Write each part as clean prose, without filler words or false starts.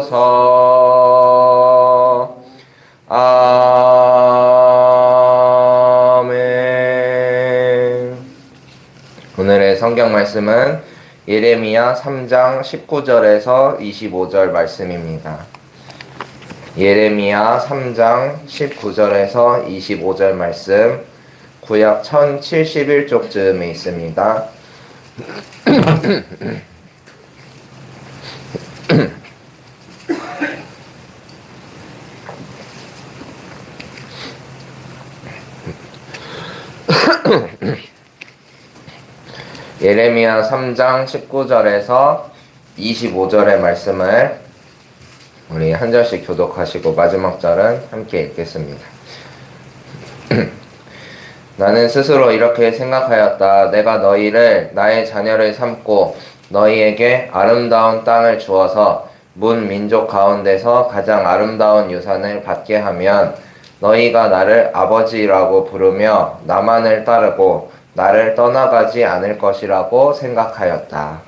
주옵소서. 아멘. 오늘의 성경 말씀은 예레미야 3장 19절에서 25절 말씀입니다. 예레미야 3장 19절에서 25절 말씀, 구약 1071쪽쯤에 있습니다. 예레미야 3장 19절에서 25절의 말씀을 우리 한 절씩 교독하시고 마지막 절은 함께 읽겠습니다. 나는 스스로 이렇게 생각하였다. 내가 너희를 나의 자녀를 삼고 너희에게 아름다운 땅을 주어서 문 민족 가운데서 가장 아름다운 유산을 받게 하면 너희가 나를 아버지라고 부르며 나만을 따르고 나를 떠나가지 않을 것이라고 생각하였다.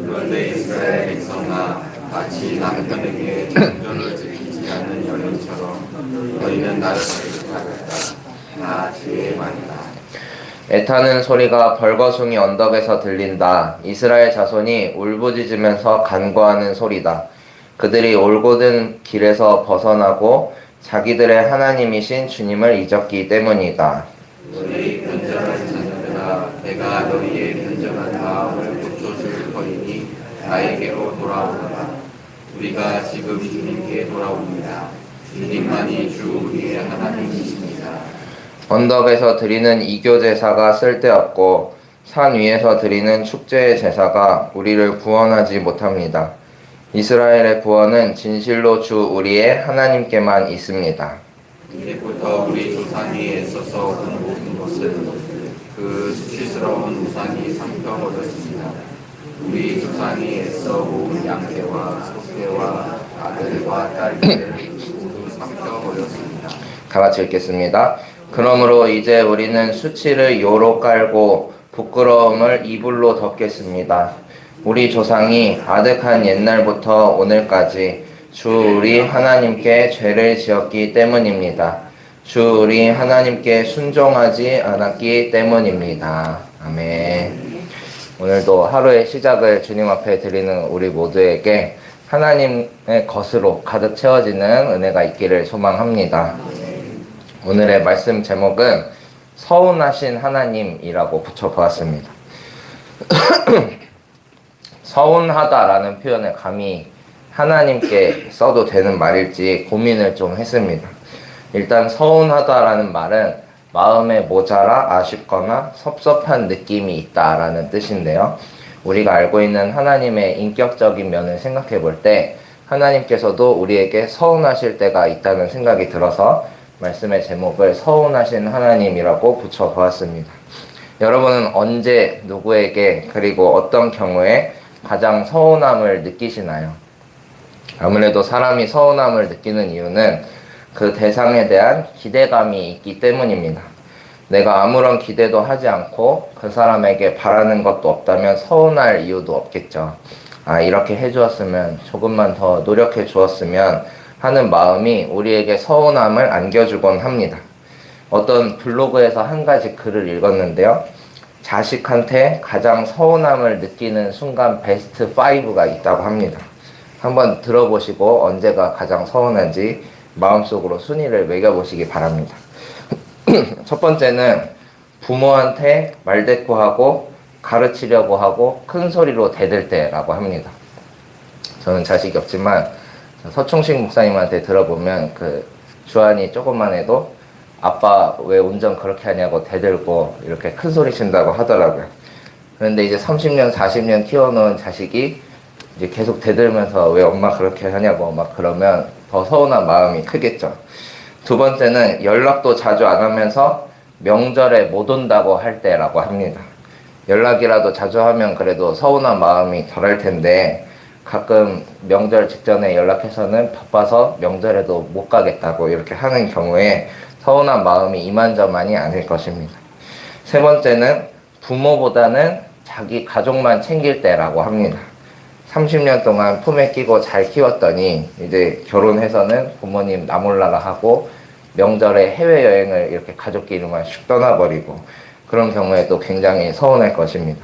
그런데 이스라엘 백성아, 마치 남편에게 정절을 지키지 않는 여인처럼 너희는 나를 생각하였다. 나 주의 말이다. 애타는 소리가 벌거숭이 언덕에서 들린다. 이스라엘 자손이 울부짖으면서 간구하는 소리다. 그들이 올곧은 길에서 벗어나고 자기들의 하나님이신 주님을 잊었기 때문이다. 너희 변절한 자녀들아, 내가 너희의 변절한 마음을 고쳐줄 터이니 나에게로 돌아오너라. 우리가 지금 주님께 돌아옵니다. 주님만이 주 우리의 하나님이십니다. 언덕에서 드리는 이교 제사가 쓸데없고 산 위에서 드리는 축제의 제사가 우리를 구원하지 못합니다. 이스라엘의 구원은 진실로 주 우리의 하나님께만 있습니다. 이제부터 우리 조상이 애써서 온 모든 것은 그 수치스러운 우상이 삼켜버렸습니다. 우리 조상이 애써 모은 양떼와 소떼와 아들과 딸들을 모두 삼켜버렸습니다. 다 같이 읽겠습니다. 그러므로 이제 우리는 수치를 요로 깔고 부끄러움을 이불로 덮겠습니다. 우리 조상이 아득한 옛날부터 오늘까지 주 우리 하나님께 죄를 지었기 때문입니다. 주 우리 하나님께 순종하지 않았기 때문입니다. 아멘. 오늘도 하루의 시작을 주님 앞에 드리는 우리 모두에게 하나님의 것으로 가득 채워지는 은혜가 있기를 소망합니다. 오늘의 말씀 제목은 서운하신 하나님이라고 붙여보았습니다. 서운하다라는 표현을 감히 하나님께 써도 되는 말일지 고민을 좀 했습니다. 일단 서운하다라는 말은 마음에 모자라 아쉽거나 섭섭한 느낌이 있다라는 뜻인데요. 우리가 알고 있는 하나님의 인격적인 면을 생각해 볼 때 하나님께서도 우리에게 서운하실 때가 있다는 생각이 들어서 말씀의 제목을 서운하신 하나님이라고 붙여보았습니다. 여러분은 언제 누구에게 그리고 어떤 경우에 가장 서운함을 느끼시나요? 아무래도 사람이 서운함을 느끼는 이유는 그 대상에 대한 기대감이 있기 때문입니다. 내가 아무런 기대도 하지 않고 그 사람에게 바라는 것도 없다면 서운할 이유도 없겠죠. 이렇게 해주었으면, 조금만 더 노력해 주었으면 하는 마음이 우리에게 서운함을 안겨주곤 합니다. 어떤 블로그에서 한 가지 글을 읽었는데요. 자식한테 가장 서운함을 느끼는 순간 베스트 5가 있다고 합니다. 한번 들어보시고 언제가 가장 서운한지 마음속으로 순위를 매겨보시기 바랍니다. 첫 번째는 부모한테 말대꾸하고 가르치려고 하고 큰 소리로 대들 때라고 합니다. 저는 자식이 없지만 서충식 목사님한테 들어보면 그 주한이 조금만 해도 아빠 왜 운전 그렇게 하냐고 대들고 이렇게 큰 소리 친다고 하더라고요. 그런데 이제 30년, 40년 키워놓은 자식이 이제 계속 대들면서 왜 엄마 그렇게 하냐고 막 그러면 더 서운한 마음이 크겠죠. 두 번째는 연락도 자주 안 하면서 명절에 못 온다고 할 때라고 합니다. 연락이라도 자주 하면 그래도 서운한 마음이 덜할 텐데 가끔 명절 직전에 연락해서는 바빠서 명절에도 못 가겠다고 이렇게 하는 경우에 서운한 마음이 이만저만이 아닐 것입니다. 세 번째는 부모보다는 자기 가족만 챙길 때라고 합니다. 30년 동안 품에 끼고 잘 키웠더니 이제 결혼해서는 부모님 나몰라라 하고 명절에 해외여행을 이렇게 가족끼리만 슉 떠나버리고 그런 경우에도 굉장히 서운할 것입니다.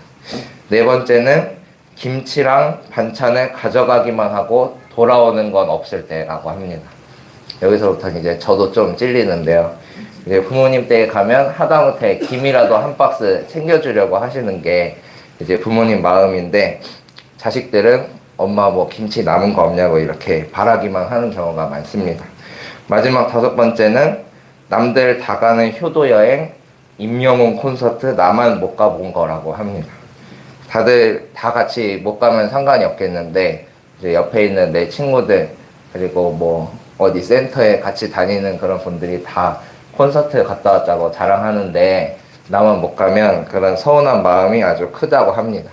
네 번째는 김치랑 반찬을 가져가기만 하고 돌아오는 건 없을 때라고 합니다. 여기서부터 이제 저도 좀 찔리는데요. 이제 부모님 댁에 가면 하다못해 김이라도 한 박스 챙겨주려고 하시는 게 이제 부모님 마음인데 자식들은 엄마 뭐 김치 남은 거 없냐고 이렇게 바라기만 하는 경우가 많습니다. 마지막 다섯 번째는 남들 다 가는 효도 여행, 임영웅 콘서트 나만 못 가본 거라고 합니다. 다들 다 같이 못 가면 상관이 없겠는데 이제 옆에 있는 내 친구들 그리고 뭐 어디 센터에 같이 다니는 그런 분들이 다 콘서트 갔다 왔다고 자랑하는데 나만 못 가면 그런 서운한 마음이 아주 크다고 합니다.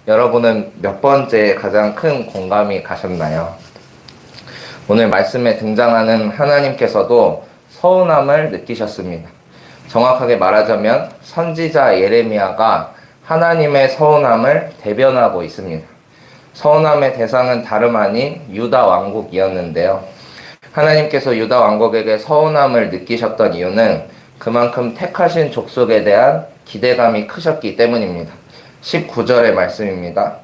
여러분은 몇 번째 가장 큰 공감이 가셨나요? 오늘 말씀에 등장하는 하나님께서도 서운함을 느끼셨습니다. 정확하게 말하자면 선지자 예레미야가 하나님의 서운함을 대변하고 있습니다. 서운함의 대상은 다름 아닌 유다 왕국이었는데요. 하나님께서 유다 왕국에게 서운함을 느끼셨던 이유는 그만큼 택하신 족속에 대한 기대감이 크셨기 때문입니다. 19절의 말씀입니다.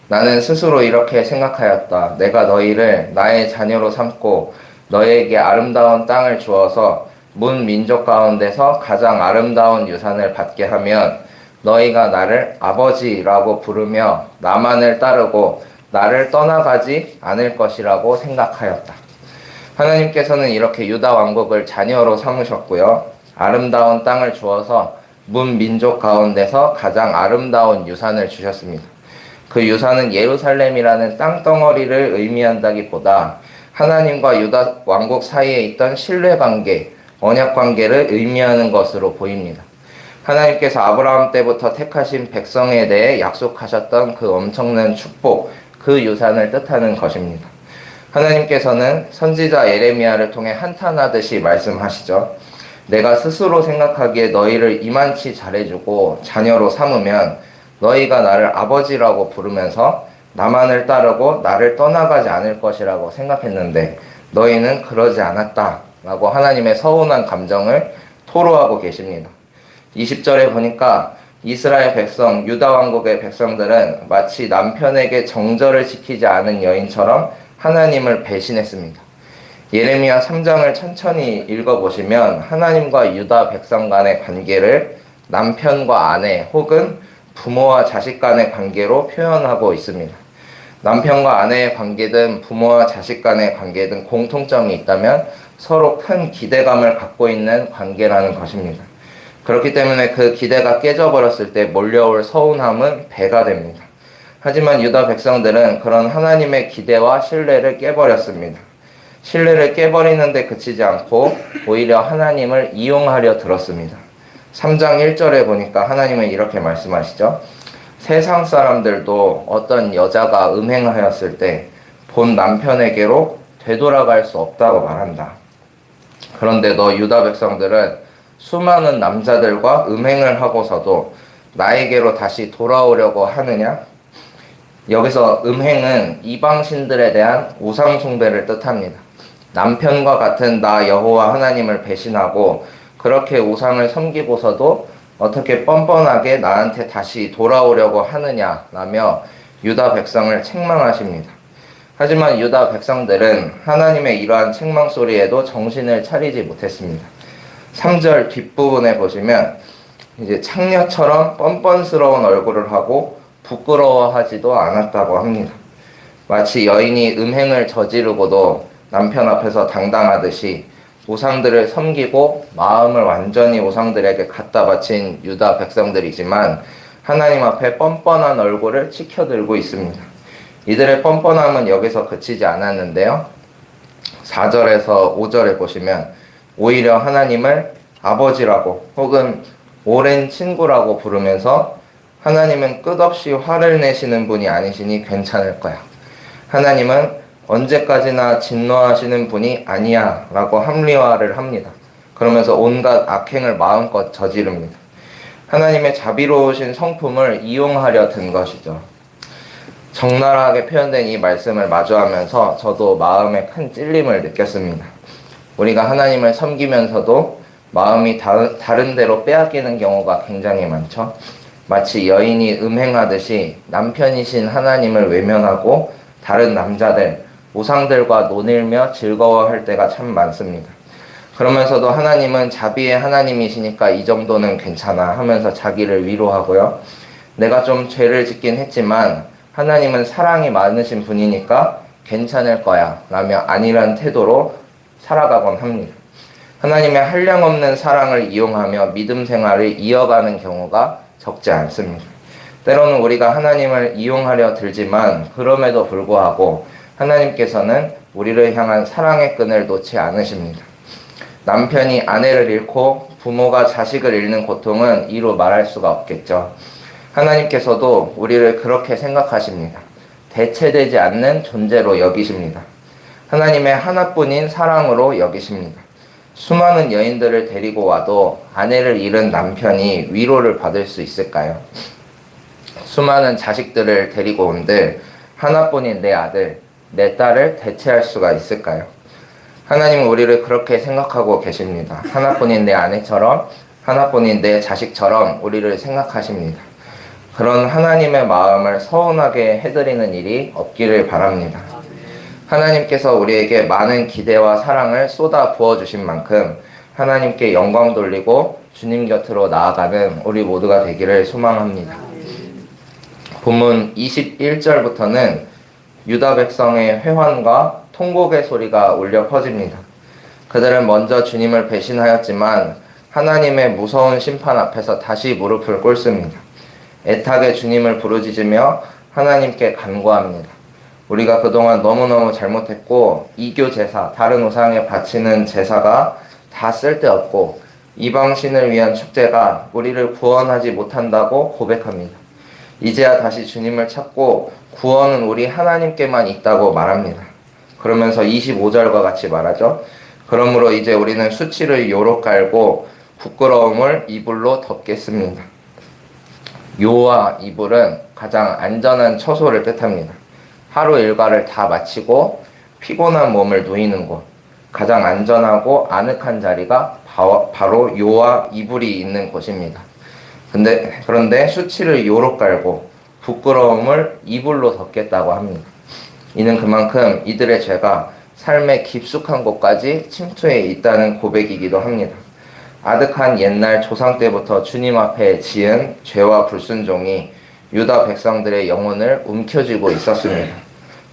나는 스스로 이렇게 생각하였다. 내가 너희를 나의 자녀로 삼고 너희에게 아름다운 땅을 주어서 문 민족 가운데서 가장 아름다운 유산을 받게 하면 너희가 나를 아버지라고 부르며 나만을 따르고 나를 떠나가지 않을 것이라고 생각하였다. 하나님께서는 이렇게 유다 왕국을 자녀로 삼으셨고요. 아름다운 땅을 주어서 문 민족 가운데서 가장 아름다운 유산을 주셨습니다. 그 유산은 예루살렘이라는 땅덩어리를 의미한다기보다 하나님과 유다 왕국 사이에 있던 신뢰관계, 언약관계를 의미하는 것으로 보입니다. 하나님께서 아브라함 때부터 택하신 백성에 대해 약속하셨던 그 엄청난 축복, 그 유산을 뜻하는 것입니다. 하나님께서는 선지자 예레미야를 통해 한탄하듯이 말씀하시죠. 내가 스스로 생각하기에 너희를 이만치 잘해주고 자녀로 삼으면 너희가 나를 아버지라고 부르면서 나만을 따르고 나를 떠나가지 않을 것이라고 생각했는데 너희는 그러지 않았다 라고 하나님의 서운한 감정을 토로하고 계십니다. 20절에 보니까 이스라엘 백성, 유다 왕국의 백성들은 마치 남편에게 정절을 지키지 않은 여인처럼 하나님을 배신했습니다. 예레미야 3장을 천천히 읽어보시면 하나님과 유다 백성 간의 관계를 남편과 아내 혹은 부모와 자식 간의 관계로 표현하고 있습니다. 남편과 아내의 관계든 부모와 자식 간의 관계든 공통점이 있다면 서로 큰 기대감을 갖고 있는 관계라는 것입니다. 그렇기 때문에 그 기대가 깨져버렸을 때 몰려올 서운함은 배가 됩니다. 하지만 유다 백성들은 그런 하나님의 기대와 신뢰를 깨버렸습니다. 신뢰를 깨버리는데 그치지 않고 오히려 하나님을 이용하려 들었습니다. 3장 1절에 보니까 하나님은 이렇게 말씀하시죠. 세상 사람들도 어떤 여자가 음행하였을 때 본 남편에게로 되돌아갈 수 없다고 말한다. 그런데 너 유다 백성들은 수많은 남자들과 음행을 하고서도 나에게로 다시 돌아오려고 하느냐? 여기서 음행은 이방신들에 대한 우상 숭배를 뜻합니다. 남편과 같은 나 여호와 하나님을 배신하고 그렇게 우상을 섬기고서도 어떻게 뻔뻔하게 나한테 다시 돌아오려고 하느냐라며 유다 백성을 책망하십니다. 하지만 유다 백성들은 하나님의 이러한 책망 소리에도 정신을 차리지 못했습니다. 3절 뒷부분에 보시면 이제 창녀처럼 뻔뻔스러운 얼굴을 하고 부끄러워하지도 않았다고 합니다. 마치 여인이 음행을 저지르고도 남편 앞에서 당당하듯이 우상들을 섬기고 마음을 완전히 우상들에게 갖다 바친 유다 백성들이지만 하나님 앞에 뻔뻔한 얼굴을 치켜들고 있습니다. 이들의 뻔뻔함은 여기서 그치지 않았는데요. 4절에서 5절에 보시면 오히려 하나님을 아버지라고 혹은 오랜 친구라고 부르면서 하나님은 끝없이 화를 내시는 분이 아니시니 괜찮을 거야. 하나님은 언제까지나 진노하시는 분이 아니야 라고 합리화를 합니다. 그러면서 온갖 악행을 마음껏 저지릅니다. 하나님의 자비로우신 성품을 이용하려 든 것이죠. 적나라하게 표현된 이 말씀을 마주하면서 저도 마음에 큰 찔림을 느꼈습니다. 우리가 하나님을 섬기면서도 마음이 다른 데로 빼앗기는 경우가 굉장히 많죠. 마치 여인이 음행하듯이 남편이신 하나님을 외면하고 다른 남자들, 우상들과 논일며 즐거워할 때가 참 많습니다. 그러면서도 하나님은 자비의 하나님이시니까 이 정도는 괜찮아 하면서 자기를 위로하고요. 내가 좀 죄를 짓긴 했지만 하나님은 사랑이 많으신 분이니까 괜찮을 거야 라며 아니란 태도로 살아가곤 합니다. 하나님의 한량없는 사랑을 이용하며 믿음 생활을 이어가는 경우가 적지 않습니다. 때로는 우리가 하나님을 이용하려 들지만 그럼에도 불구하고 하나님께서는 우리를 향한 사랑의 끈을 놓지 않으십니다. 남편이 아내를 잃고 부모가 자식을 잃는 고통은 이루 말할 수가 없겠죠. 하나님께서도 우리를 그렇게 생각하십니다. 대체되지 않는 존재로 여기십니다. 하나님의 하나뿐인 사랑으로 여기십니다. 수많은 여인들을 데리고 와도 아내를 잃은 남편이 위로를 받을 수 있을까요? 수많은 자식들을 데리고 온들 하나뿐인 내 아들, 내 딸을 대체할 수가 있을까요? 하나님은 우리를 그렇게 생각하고 계십니다. 하나뿐인 내 아내처럼, 하나뿐인 내 자식처럼 우리를 생각하십니다. 그런 하나님의 마음을 서운하게 해드리는 일이 없기를 바랍니다. 하나님께서 우리에게 많은 기대와 사랑을 쏟아 부어주신 만큼 하나님께 영광 돌리고 주님 곁으로 나아가는 우리 모두가 되기를 소망합니다. 본문 21절부터는 유다 백성의 회환과 통곡의 소리가 울려 퍼집니다. 그들은 먼저 주님을 배신하였지만 하나님의 무서운 심판 앞에서 다시 무릎을 꿇습니다. 애타게 주님을 부르짖으며 하나님께 간구합니다. 우리가 그동안 너무너무 잘못했고 이교 제사, 다른 우상에 바치는 제사가 다 쓸데없고 이방신을 위한 축제가 우리를 구원하지 못한다고 고백합니다. 이제야 다시 주님을 찾고 구원은 우리 하나님께만 있다고 말합니다. 그러면서 25절과 같이 말하죠. 그러므로 이제 우리는 수치를 요로 깔고 부끄러움을 이불로 덮겠습니다. 요와 이불은 가장 안전한 처소를 뜻합니다. 하루 일과를 다 마치고 피곤한 몸을 누이는 곳, 가장 안전하고 아늑한 자리가 바로 요와 이불이 있는 곳입니다. 그런데 수치를 요로 깔고 부끄러움을 이불로 덮겠다고 합니다. 이는 그만큼 이들의 죄가 삶의 깊숙한 곳까지 침투해 있다는 고백이기도 합니다. 아득한 옛날 조상 때부터 주님 앞에 지은 죄와 불순종이 유다 백성들의 영혼을 움켜쥐고 있었습니다.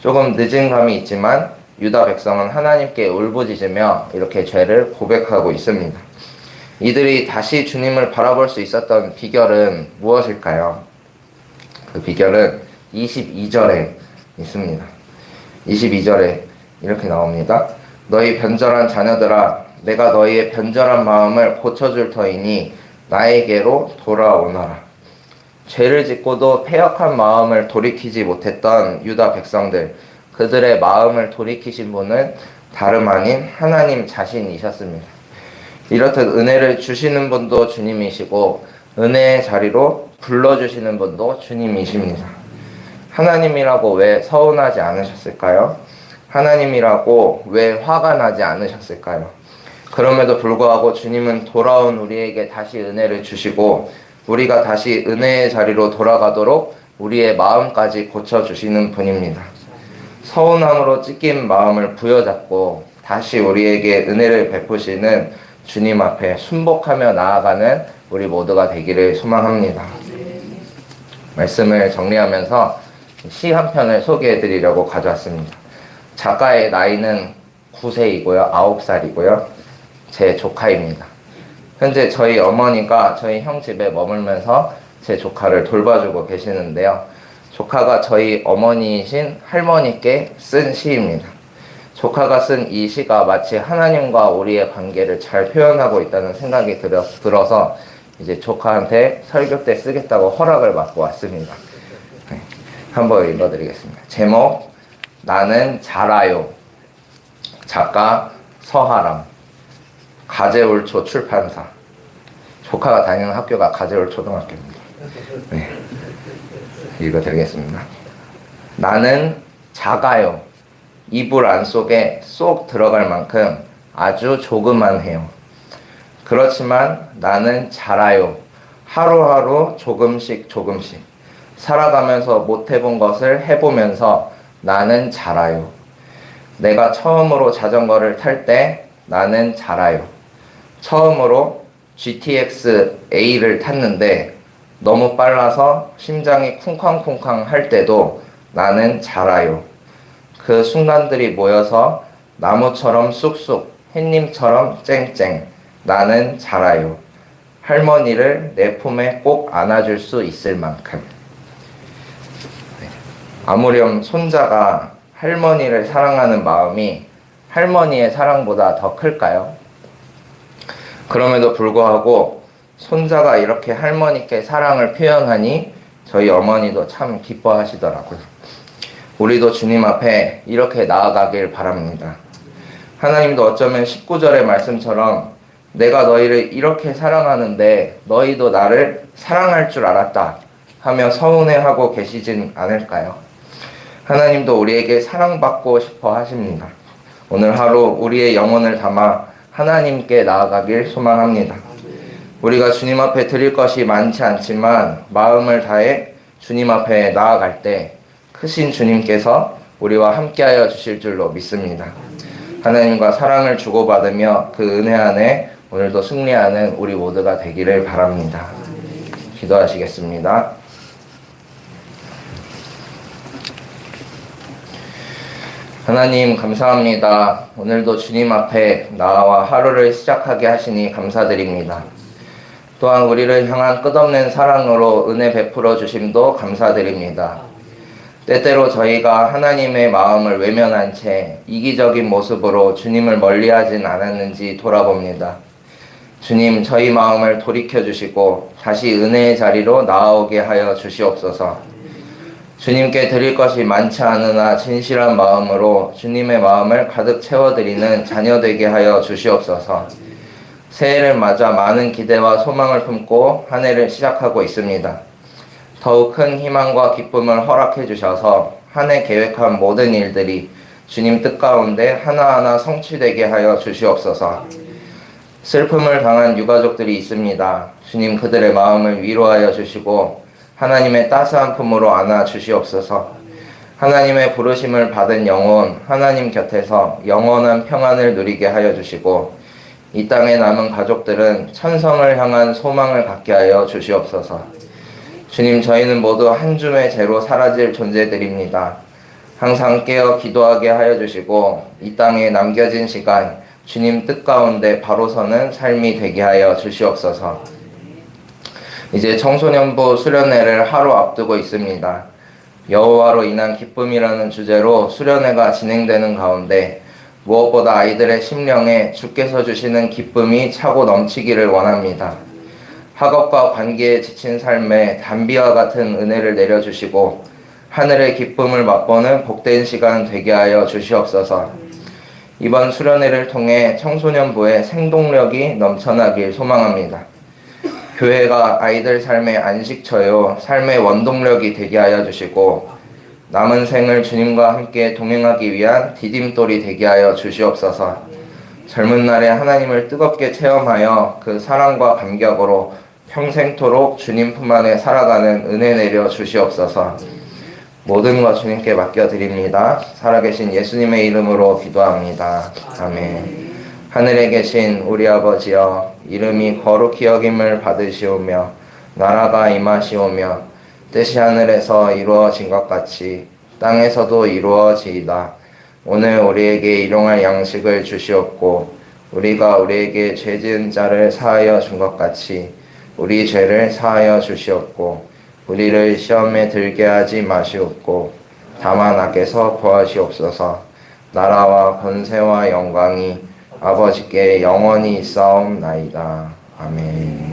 조금 늦은 감이 있지만 유다 백성은 하나님께 울부짖으며 이렇게 죄를 고백하고 있습니다. 이들이 다시 주님을 바라볼 수 있었던 비결은 무엇일까요? 그 비결은 22절에 있습니다. 22절에 이렇게 나옵니다. 너희 변절한 자녀들아, 내가 너희의 변절한 마음을 고쳐줄 터이니 나에게로 돌아오너라. 죄를 짓고도 패역한 마음을 돌이키지 못했던 유다 백성들, 그들의 마음을 돌이키신 분은 다름 아닌 하나님 자신이셨습니다. 이렇듯 은혜를 주시는 분도 주님이시고 은혜의 자리로 불러주시는 분도 주님이십니다. 하나님이라고 왜 서운하지 않으셨을까요? 하나님이라고 왜 화가 나지 않으셨을까요? 그럼에도 불구하고 주님은 돌아온 우리에게 다시 은혜를 주시고 우리가 다시 은혜의 자리로 돌아가도록 우리의 마음까지 고쳐주시는 분입니다. 서운함으로 찢긴 마음을 부여잡고 다시 우리에게 은혜를 베푸시는 주님 앞에 순복하며 나아가는 우리 모두가 되기를 소망합니다. 말씀을 정리하면서 시 한 편을 소개해 드리려고 가져왔습니다. 작가의 나이는 9세이고요. 9살이고요. 제 조카입니다. 현재 저희 어머니가 저희 형 집에 머물면서 제 조카를 돌봐주고 계시는데요. 조카가 저희 어머니이신 할머니께 쓴 시입니다. 조카가 쓴 이 시가 마치 하나님과 우리의 관계를 잘 표현하고 있다는 생각이 들어서 이제 조카한테 설교 때 쓰겠다고 허락을 받고 왔습니다. 네, 한번 읽어드리겠습니다. 제목, 나는 자라요. 작가 서하람. 가재울초 출판사. 조카가 다니는 학교가 가재울 초등학교입니다. 네, 읽어드리겠습니다. 나는 작아요. 이불 안속에 쏙 들어갈 만큼 아주 조그만해요. 그렇지만 나는 자라요. 하루하루 조금씩 조금씩. 살아가면서 못 해본 것을 해보면서 나는 자라요. 내가 처음으로 자전거를 탈 때 나는 자라요. 처음으로 GTX A를 탔는데 너무 빨라서 심장이 쿵쾅쿵쾅 할 때도 나는 자라요. 그 순간들이 모여서 나무처럼 쑥쑥, 햇님처럼 쨍쨍, 나는 자라요. 할머니를 내 품에 꼭 안아줄 수 있을 만큼. 아무렴 손자가 할머니를 사랑하는 마음이 할머니의 사랑보다 더 클까요? 그럼에도 불구하고 손자가 이렇게 할머니께 사랑을 표현하니 저희 어머니도 참 기뻐하시더라고요. 우리도 주님 앞에 이렇게 나아가길 바랍니다. 하나님도 어쩌면 19절의 말씀처럼 내가 너희를 이렇게 사랑하는데 너희도 나를 사랑할 줄 알았다 하며 서운해하고 계시진 않을까요? 하나님도 우리에게 사랑받고 싶어 하십니다. 오늘 하루 우리의 영혼을 담아 하나님께 나아가길 소망합니다. 우리가 주님 앞에 드릴 것이 많지 않지만 마음을 다해 주님 앞에 나아갈 때 크신 주님께서 우리와 함께하여 주실 줄로 믿습니다. 하나님과 사랑을 주고받으며 그 은혜 안에 오늘도 승리하는 우리 모두가 되기를 바랍니다. 기도하시겠습니다. 하나님 감사합니다. 오늘도 주님 앞에 나와 하루를 시작하게 하시니 감사드립니다. 또한 우리를 향한 끝없는 사랑으로 은혜 베풀어 주심도 감사드립니다. 때때로 저희가 하나님의 마음을 외면한 채 이기적인 모습으로 주님을 멀리하진 않았는지 돌아봅니다. 주님, 저희 마음을 돌이켜 주시고 다시 은혜의 자리로 나아오게 하여 주시옵소서. 주님께 드릴 것이 많지 않으나 진실한 마음으로 주님의 마음을 가득 채워드리는 자녀 되게 하여 주시옵소서. 새해를 맞아 많은 기대와 소망을 품고 한 해를 시작하고 있습니다. 더욱 큰 희망과 기쁨을 허락해 주셔서 한 해 계획한 모든 일들이 주님 뜻 가운데 하나하나 성취되게 하여 주시옵소서. 슬픔을 당한 유가족들이 있습니다. 주님 그들의 마음을 위로하여 주시고 하나님의 따스한 품으로 안아 주시옵소서. 하나님의 부르심을 받은 영혼 하나님 곁에서 영원한 평안을 누리게 하여 주시고 이 땅에 남은 가족들은 천성을 향한 소망을 갖게 하여 주시옵소서. 주님, 저희는 모두 한 줌의 재로 사라질 존재들입니다. 항상 깨어 기도하게 하여 주시고 이 땅에 남겨진 시간 주님 뜻 가운데 바로 서는 삶이 되게 하여 주시옵소서. 이제 청소년부 수련회를 하루 앞두고 있습니다. 여호와로 인한 기쁨이라는 주제로 수련회가 진행되는 가운데 무엇보다 아이들의 심령에 주께서 주시는 기쁨이 차고 넘치기를 원합니다. 학업과 관계에 지친 삶에 단비와 같은 은혜를 내려주시고 하늘의 기쁨을 맛보는 복된 시간 되게 하여 주시옵소서. 이번 수련회를 통해 청소년부의 생동력이 넘쳐나길 소망합니다. 교회가 아이들 삶의 안식처요, 삶의 원동력이 되게 하여 주시고 남은 생을 주님과 함께 동행하기 위한 디딤돌이 되게 하여 주시옵소서. 젊은 날에 하나님을 뜨겁게 체험하여 그 사랑과 감격으로 평생토록 주님 품 안에 살아가는 은혜 내려 주시옵소서. 모든 것 주님께 맡겨드립니다. 살아계신 예수님의 이름으로 기도합니다. 아멘. 하늘에 계신 우리 아버지여, 이름이 거룩히 여김을 받으시오며 나라가 임하시오며 뜻이 하늘에서 이루어진 것 같이 땅에서도 이루어지이다. 오늘 우리에게 일용할 양식을 주시옵고 우리가 우리에게 죄 지은 자를 사하여 준 것 같이 우리 죄를 사하여 주시옵고 우리를 시험에 들게 하지 마시옵고 다만 악에서 구하시옵소서. 나라와 권세와 영광이 아버지께 영원히 있사옵나이다. 아멘.